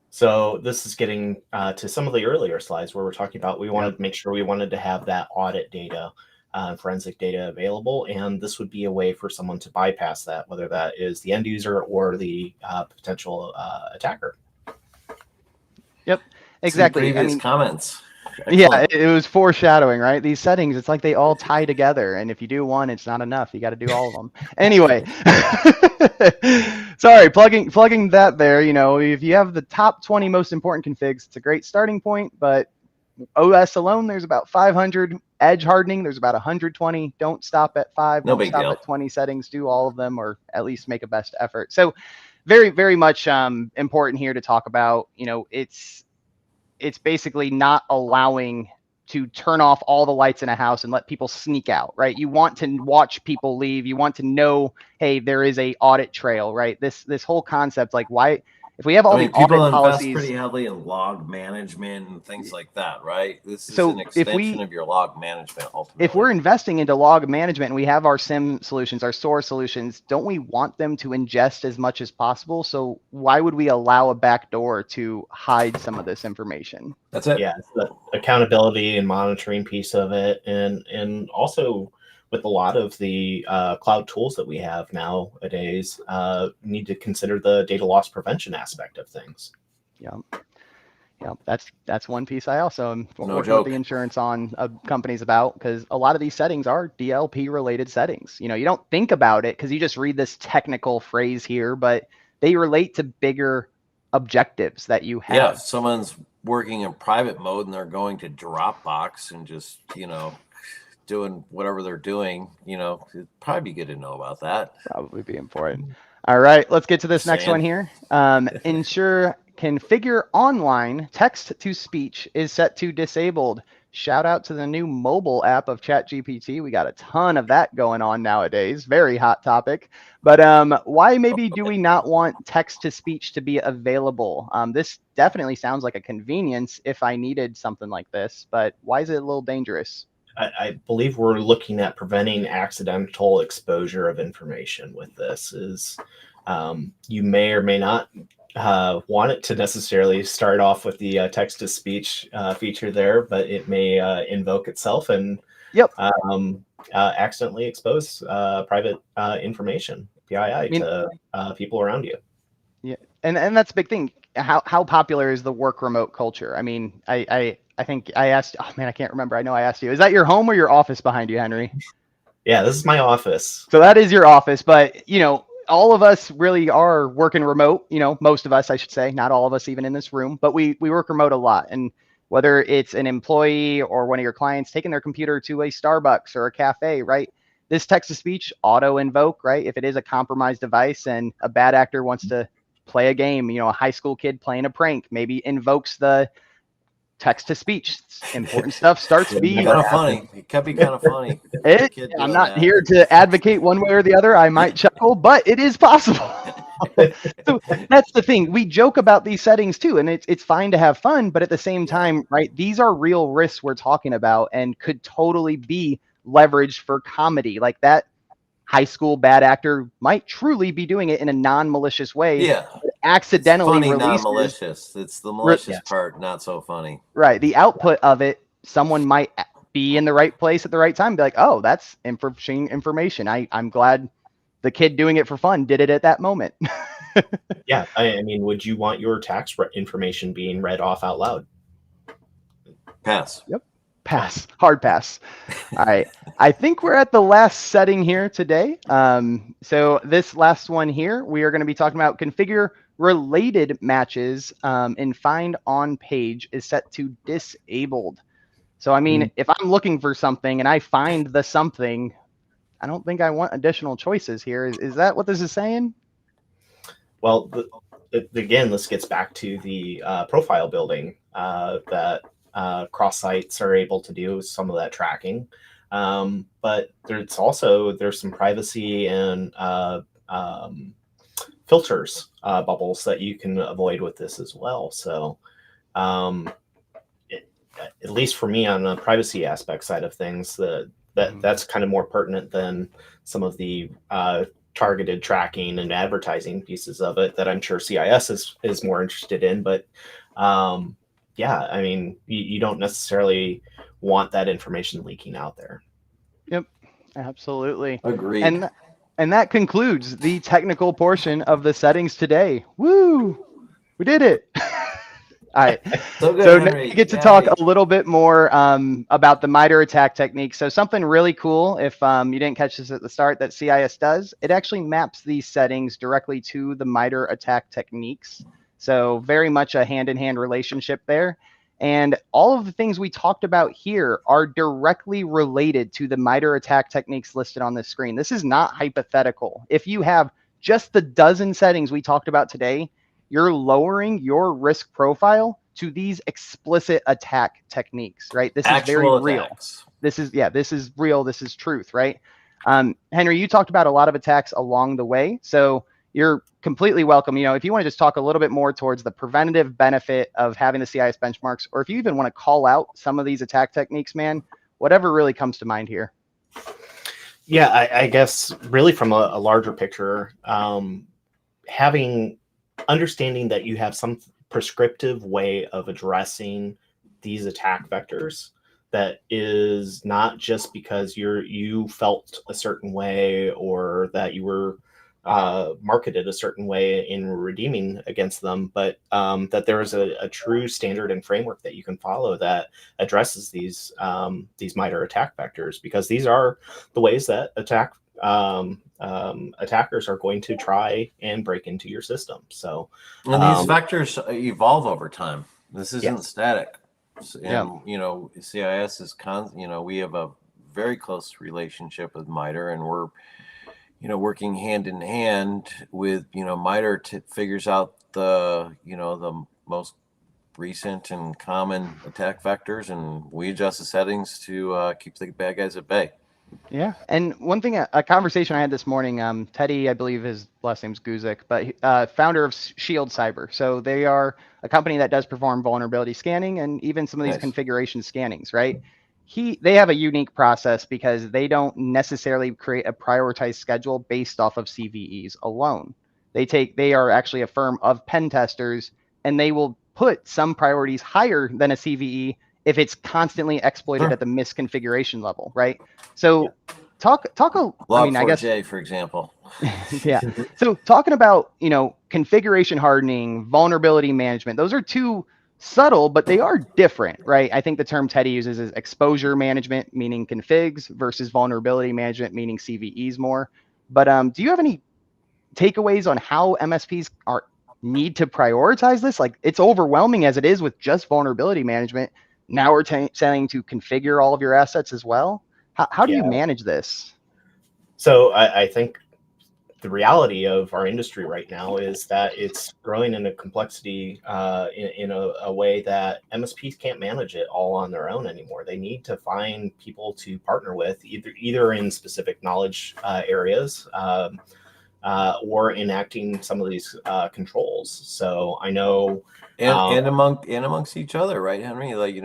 So this is getting to some of the earlier slides where we're talking about we wanted to make sure we wanted to have that audit data, forensic data available, and this would be a way for someone to bypass that, whether that is the end user or the potential attacker. Yep, exactly. Previous comments. Excellent. Yeah, it was foreshadowing, right? These settings, it's like they all tie together, and if you do one, it's not enough. You got to do all of them. Anyway, sorry, plugging that there. If you have the top 20 most important configs, it's a great starting point. But OS alone, there's about 500. Edge hardening, there's about 120. Don't stop at 5. No don't big stop deal. At 20 settings. Do all of them, or at least make a best effort. So, very, very much important here to talk about. It's basically not allowing to turn off all the lights in a house and let people sneak out, right? You want to watch people leave. You want to know, hey, there is a audit trail, right? This whole concept, like why, if we have all the people audit invest policies, pretty heavily in log management and things like that, right? This is an extension of your log management ultimately. If we're investing into log management and we have our SIM solutions, our SOAR solutions, don't we want them to ingest as much as possible? So why would we allow a backdoor to hide some of this information? That's it. Yeah, it's the accountability and monitoring piece of it, and also with a lot of the cloud tools that we have nowadays, need to consider the data loss prevention aspect of things. Yeah. Yeah, that's one piece I also am No working with joke. the insurance on companies about, because a lot of these settings are DLP related settings. You don't think about it because you just read this technical phrase here, but they relate to bigger objectives that you have. Yeah, if someone's working in private mode and they're going to Dropbox and just, doing whatever they're doing, it'd probably be good to know about that. Probably be important. All right, let's get to this next Saying. one here. Ensure configure online text to speech is set to disabled. Shout out to the new mobile app of ChatGPT. We got a ton of that going on nowadays. Very hot topic. But why maybe do we not want text to speech to be available? This definitely sounds like a convenience if I needed something like this, but why is it a little dangerous? I believe we're looking at preventing accidental exposure of information with this. You may or may not want it to necessarily start off with the text-to-speech feature there, but it may invoke itself and accidentally expose private information, PII, to people around you. Yeah, and that's a big thing. How popular is the work remote culture? I mean, I think I asked. Oh man, I can't remember. I know I asked you. Is that your home or your office behind you, Henry? Yeah, this is my office. So that is your office, but all of us really are working remote. Most of us, I should say, not all of us even in this room, but we work remote a lot. And whether it's an employee or one of your clients taking their computer to a Starbucks or a cafe, right? This text to speech auto invoke, right? If it is a compromised device and a bad actor wants to play a game, a high school kid playing a prank, maybe invokes the text to speech. Important stuff starts being kind of funny. It could be kind of funny. I'm not here to advocate one way or the other. I might chuckle, but it is possible. So that's the thing. We joke about these settings too, and it's fine to have fun, but at the same time, right, these are real risks we're talking about and could totally be leveraged for comedy. Like that high school bad actor might truly be doing it in a non-malicious way. Yeah. Accidentally funny, releases. Non-malicious. It's the malicious part, not so funny. Right. The output of it, someone might be in the right place at the right time. Be like, oh, that's information. I'm glad the kid doing it for fun did it at that moment. Yeah. I mean, would you want your tax information being read off out loud? Pass. Yep. Pass. Hard pass. All right. I think we're at the last setting here today. So this last one here, we are going to be talking about configure related matches in find on page is set to disabled. So, I mean, if I'm looking for something and I find the something, I don't think I want additional choices here. Is that what this is saying? Well, again, this gets back to the profile building that cross sites are able to do some of that tracking. But there's some privacy and filters bubbles that you can avoid with this as well. So at least for me on the privacy aspect side of things, that's kind of more pertinent than some of the targeted tracking and advertising pieces of it that I'm sure CIS is more interested in. But yeah, I mean, you don't necessarily want that information leaking out there. Yep, absolutely. Agreed. And that concludes the technical portion of the settings today. Woo! We did it. All right. So now we get to talk a little bit more about the MITRE attack technique. So something really cool, if you didn't catch this at the start, that CIS does, it actually maps these settings directly to the MITRE attack techniques. So very much a hand-in-hand relationship there. And all of the things we talked about here are directly related to the MITRE attack techniques listed on this screen. This is not hypothetical. If you have just the dozen settings we talked about today, you're lowering your risk profile to these explicit attack techniques, right? This is very real. This is real. This is truth, right? Henry, you talked about a lot of attacks along the way. So you're completely welcome. If you want to just talk a little bit more towards the preventative benefit of having the CIS benchmarks, or if you even want to call out some of these attack techniques, man, whatever really comes to mind here. Yeah, I guess really from a larger picture, understanding that you have some prescriptive way of addressing these attack vectors that is not just because you felt a certain way or that you were marketed a certain way in redeeming against them, but that there is a true standard and framework that you can follow that addresses these MITRE attack vectors, because these are the ways that attackers are going to try and break into your system. So, and these vectors evolve over time. This isn't static. And CIS is we have a very close relationship with MITRE, and we're working hand in hand with MITRE figures out the the most recent and common attack vectors, and we adjust the settings to keep the bad guys at bay. Yeah, and one thing, a conversation I had this morning, Teddy, I believe his last name's Guzik, but founder of Shield Cyber. So they are a company that does perform vulnerability scanning and even some of these configuration scannings, right? They have a unique process because they don't necessarily create a prioritized schedule based off of CVEs alone. They are actually a firm of pen testers, and they will put some priorities higher than a CVE if it's constantly exploited at the misconfiguration level, right? So Log4j, for example. Yeah. So talking about, configuration hardening, vulnerability management, those are two subtle, but they are different, right? I think the term Teddy uses is exposure management, meaning configs, versus vulnerability management, meaning CVEs more. But do you have any takeaways on how MSPs need to prioritize this? Like, it's overwhelming as it is with just vulnerability management. Now we're saying to configure all of your assets as well. How do you manage this? So I think the reality of our industry right now is that it's growing in a complexity in a way that MSPs can't manage it all on their own anymore. They need to find people to partner with, either in specific knowledge areas or enacting some of these controls. So I know, and amongst each other, right, Henry? Like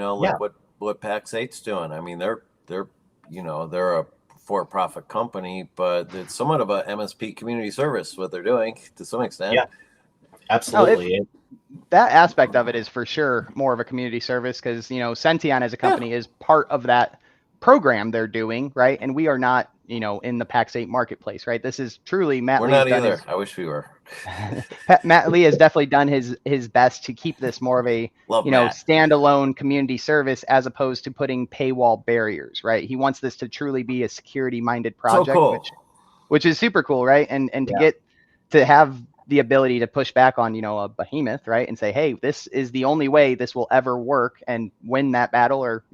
what PAX 8's doing. I mean, they're a for-profit company, but it's somewhat of a MSP community service what they're doing to some extent. Yeah, absolutely. That aspect of it is for sure more of a community service, because Senteon as a company is part of that program they're doing, right? And we are not in the PAX 8 marketplace, right? This is truly Matt We're Lee not either. I wish we were. Matt Lee has definitely done his best to keep this more of a standalone community service, as opposed to putting paywall barriers, right? He wants this to truly be a security minded project, so cool. which is super cool, right? And to get to have the ability to push back on a behemoth, right, and say, hey, this is the only way this will ever work, and win that battle, or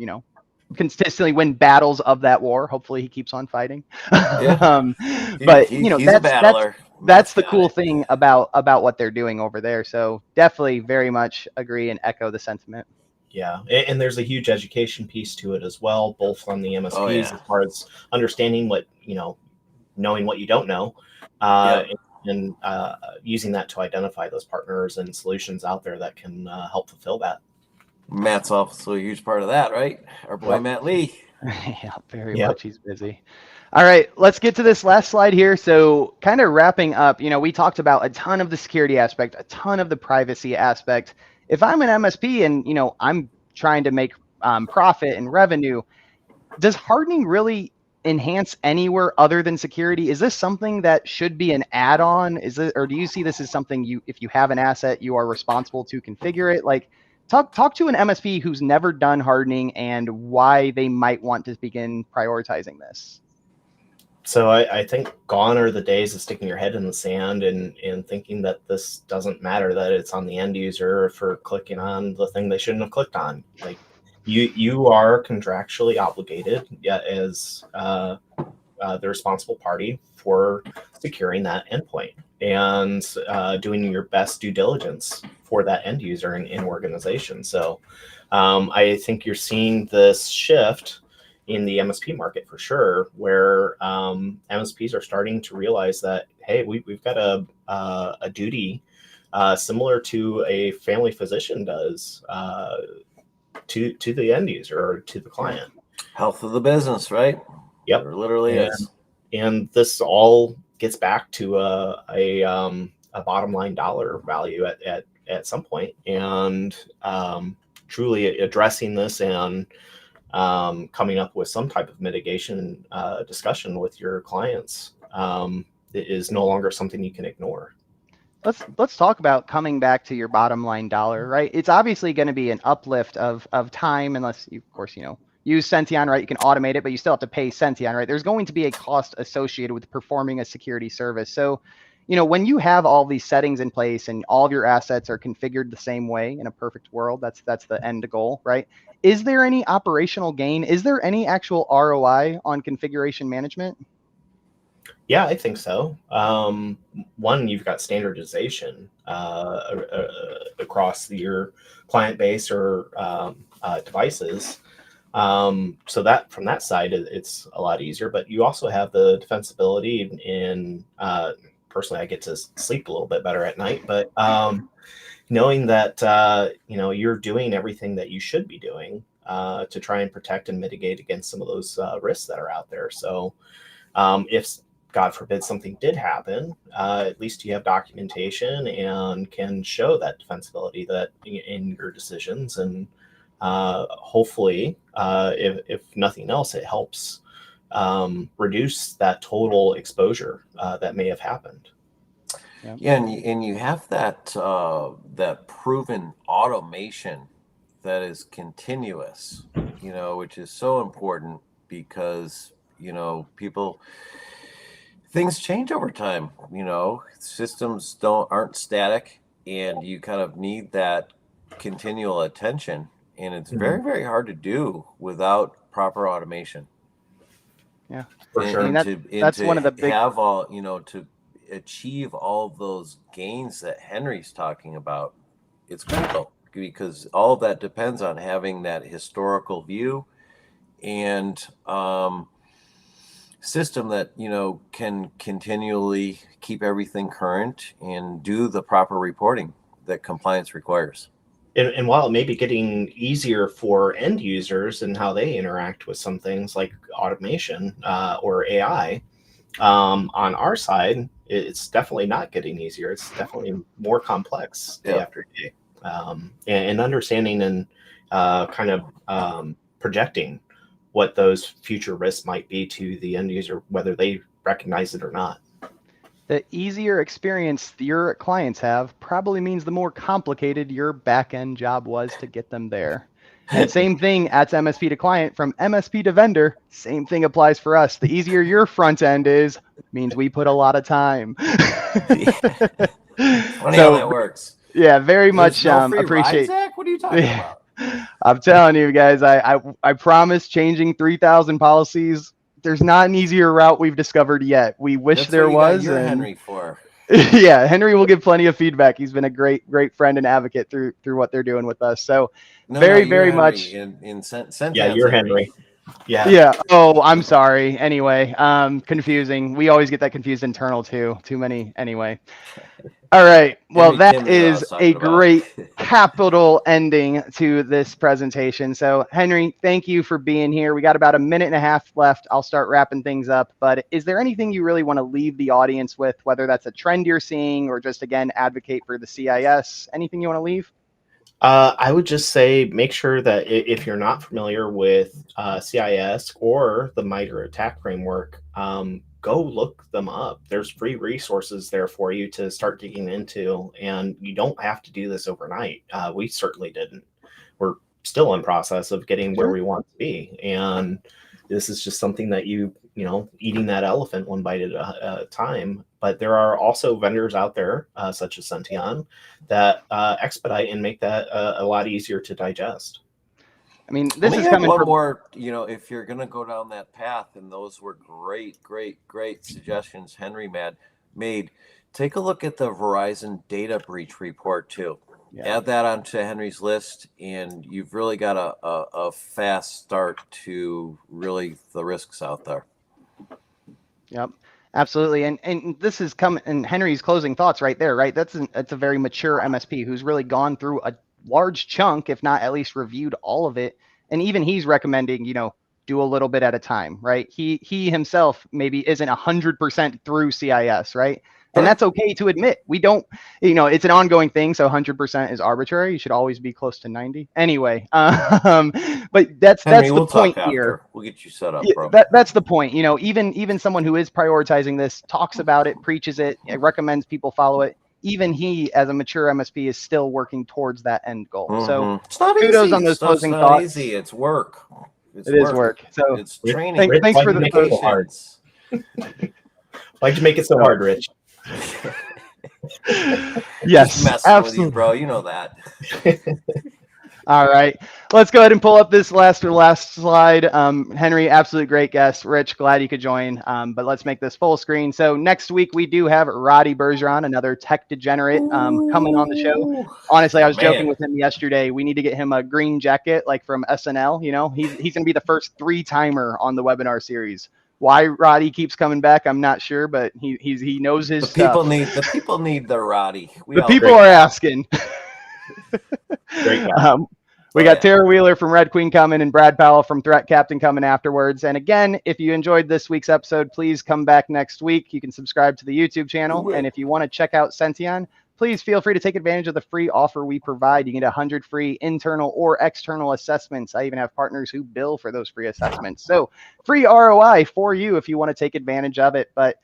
consistently win battles of that war. Hopefully he keeps on fighting. But he's a battler. That's the cool thing about what they're doing over there. So definitely very much agree and echo the sentiment. Yeah, and there's a huge education piece to it as well, both from the MSPs as far as understanding what knowing what you don't know, and using that to identify those partners and solutions out there that can help fulfill that. Matt's also a huge part of that, right? Our boy Matt Lee. Yeah, very much. He's busy. All right, let's get to this last slide here. So kind of wrapping up, we talked about a ton of the security aspect, a ton of the privacy aspect. If I'm an MSP and, I'm trying to make profit and revenue, does hardening really enhance anywhere other than security? Is this something that should be an add-on? Or do you see this as something if you have an asset, you are responsible to configure it? Like, talk to an MSP who's never done hardening and why they might want to begin prioritizing this. So I think gone are the days of sticking your head in the sand and thinking that this doesn't matter, that it's on the end user for clicking on the thing they shouldn't have clicked on. Like, you are contractually obligated as the responsible party for securing that endpoint and doing your best due diligence for that end user in organization. So I think you're seeing this shift in the MSP market for sure, where MSPs are starting to realize that, hey, we've got a duty similar to a family physician does to the end user or to the client. Health of the business, right? Yep, it literally is. And this all gets back to a bottom line dollar value at some point, and truly addressing this and coming up with some type of mitigation discussion with your clients is no longer something you can ignore. Let's talk about coming back to your bottom line dollar, right? It's obviously going to be an uplift of time, unless you, of course, use Senteon, right? You can automate it, but you still have to pay Senteon, right? There's going to be a cost associated with performing a security service. So, when you have all these settings in place and all of your assets are configured the same way in a perfect world, that's the end goal, right? Is there any operational gain? Is there any actual ROI on configuration management? Yeah, I think so. One, you've got standardization across your client base or devices. So that from that side, it's a lot easier. But you also have the defensibility in personally, I get to sleep a little bit better at night. But knowing that you're doing everything that you should be doing to try and protect and mitigate against some of those risks that are out there. So if God forbid something did happen, at least you have documentation and can show that defensibility that in your decisions. And hopefully, if nothing else, it helps reduce that total exposure that may have happened. Yeah, and you have that that proven automation that is continuous, which is so important because things change over time. Systems aren't static, and you kind of need that continual attention, and it's very, very hard to do without proper automation. Yeah, for sure. I mean, that's one of the big have all to achieve all of those gains that Henry's talking about. It's critical because all of that depends on having that historical view and system that can continually keep everything current and do the proper reporting that compliance requires. And while it may be getting easier for end users and how they interact with some things like automation or AI, on our side, it's definitely not getting easier. It's definitely more complex day after day. And understanding and kind of projecting what those future risks might be to the end user, whether they recognize it or not. The easier experience your clients have probably means the more complicated your back-end job was to get them there. And same thing at MSP to client, from MSP to vendor, same thing applies for us. The easier your front end is, means we put a lot of time. Funny how that works. Yeah, very much no free appreciate. Ride, Zach? What are you talking about? I'm telling you guys, I promise changing 3,000 policies. There's not an easier route we've discovered yet. We wish That's there what you was. got your Henry for. Yeah, Henry will give plenty of feedback. He's been a great friend and advocate through what they're doing with us. So very much. In Yeah, you're Henry. Yeah. Yeah. Oh, I'm sorry. Anyway, confusing. We always get that confused internal too. Too many. Anyway. All right. Well, that is a great capital ending to this presentation. So, Henry, thank you for being here. We got about a minute and a half left. I'll start wrapping things up. But is there anything you really want to leave the audience with, whether that's a trend you're seeing or just, again, advocate for the CIS? Anything you want to leave? I would just say make sure that if you're not familiar with CIS or the MITRE attack framework, go look them up. There's free resources there for you to start digging into, and you don't have to do this overnight. We certainly didn't. We're still in process of getting where we want to be, and this is just something that eating that elephant one bite at a time. But there are also vendors out there, such as Senteon, that expedite and make that a lot easier to digest. I mean, this is coming one from more, if you're going to go down that path, and those were great suggestions Henry made. Take a look at the Verizon data breach report too. Yeah. Add that onto Henry's list, and you've really got a fast start to really the risks out there. Yep, absolutely. And this is coming in Henry's closing thoughts right there, right? That's a very mature MSP who's really gone through a large chunk, if not at least reviewed all of it. And even he's recommending, do a little bit at a time, right? He himself maybe isn't 100% through CIS, right? And that's okay to admit. We don't, it's an ongoing thing. So 100% is arbitrary. You should always be close to 90. Anyway, but that's Henry, the we'll point talk here. after. We'll get you set up, Yeah, bro. that's the point. Even someone who is prioritizing this talks about it, preaches it, recommends people follow it. Even he, as a mature MSP, is still working towards that end goal. So It's not kudos easy. on those Stuff's closing not thoughts. easy. It's work. It is work. So it's training. Thanks for the make it so hard. Why'd you make it so hard, Rich? Yes, Just messing absolutely, with you, bro. You know that. All right, let's go ahead and pull up this last slide. Henry, absolute great guest. Rich, glad you could join. But let's make this full screen. So next week we do have Roddy Bergeron, another tech degenerate, coming on the show. Honestly, I was joking with him yesterday. We need to get him a green jacket, like from SNL. He's going to be the first 3-timer on the webinar series. Why Roddy keeps coming back, I'm not sure, but he knows his stuff. The people need the Roddy. The people are asking. Great guy. We got Tara Wheeler from Red Queen coming and Brad Powell from Threat Captain coming afterwards. And again, if you enjoyed this week's episode, please come back next week. You can subscribe to the YouTube channel. And if you want to check out Senteon, please feel free to take advantage of the free offer we provide. You get 100 free internal or external assessments. I even have partners who bill for those free assessments. So free ROI for you if you want to take advantage of it. But